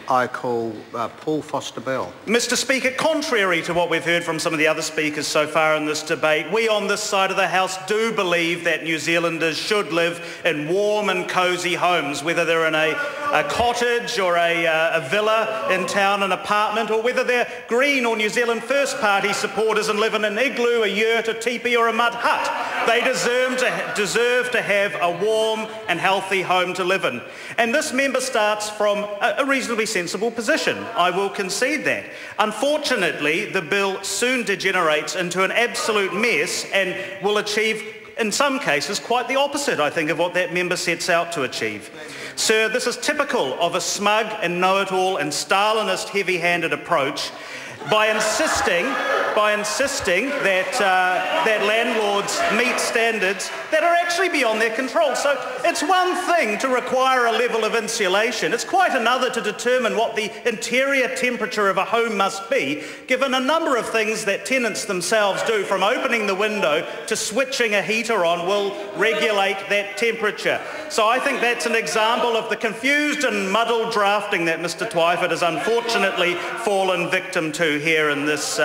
I call Paul Foster Bell. Mr Speaker, contrary to what we've heard from some of the other speakers so far in this debate, we on this side of the House do believe that New Zealanders should live in warm and cosy homes, whether they're in a cottage or a villa in town, an apartment, or whether they're Green or New Zealand First Party supporters and live in an igloo, a yurt, a teepee or a mud hut. They deserve to have a warm and healthy home to live in. And this member starts from a reasonably sensible position. I will concede that. Unfortunately, the bill soon degenerates into an absolute mess and will achieve, in some cases, quite the opposite, I think, of what that member sets out to achieve. Sir, this is typical of a smug and know-it-all and Stalinist heavy-handed approach by insisting that landlords meet standards that are actually beyond their control. So it's one thing to require a level of insulation. It's quite another to determine what the interior temperature of a home must be, given a number of things that tenants themselves do, from opening the window to switching a heater on, will regulate that temperature. So I think that's an example of the confused and muddled drafting that Mr Twyford has unfortunately fallen victim to here in this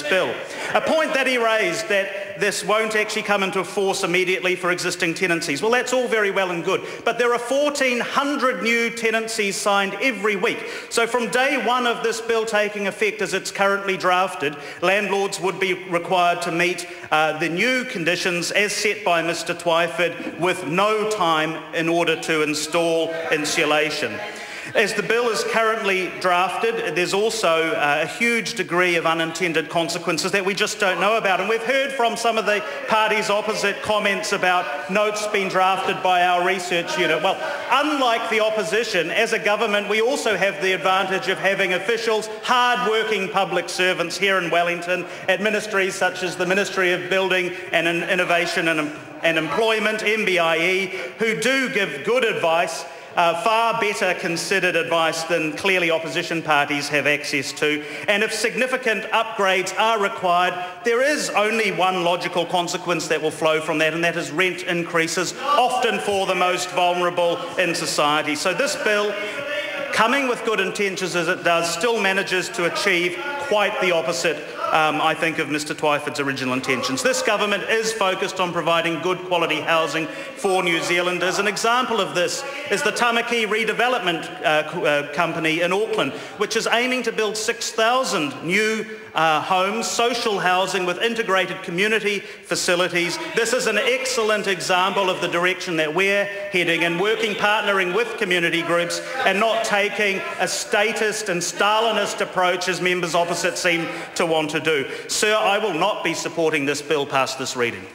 bill. A point that he raised, that this won't actually come into force immediately for existing tenancies. Well, that's all very well and good, but there are 1,400 new tenancies signed every week. So from day one of this bill taking effect as it's currently drafted, landlords would be required to meet the new conditions as set by Mr Twyford with no time in order to install insulation. As the bill is currently drafted, there's also a huge degree of unintended consequences that we just don't know about. And we've heard from some of the parties opposite comments about notes being drafted by our research unit. Well, unlike the opposition, as a government, we also have the advantage of having officials, hard-working public servants here in Wellington at ministries such as the Ministry of Building and Innovation and Employment, MBIE, who do give good advice, far better considered advice than clearly opposition parties have access to. And if significant upgrades are required, there is only one logical consequence that will flow from that, and that is rent increases, often for the most vulnerable in society. So this bill, coming with good intentions as it does, still manages to achieve quite the opposite, I think, of Mr Twyford's original intentions. This government is focused on providing good quality housing for New Zealanders. An example of this is the Tamaki Redevelopment Company in Auckland, which is aiming to build 6,000 new homes, social housing with integrated community facilities. This is an excellent example of the direction that we're heading, and partnering with community groups and not taking a statist and Stalinist approach as members opposite seem to want to do. Sir, I will not be supporting this bill past this reading.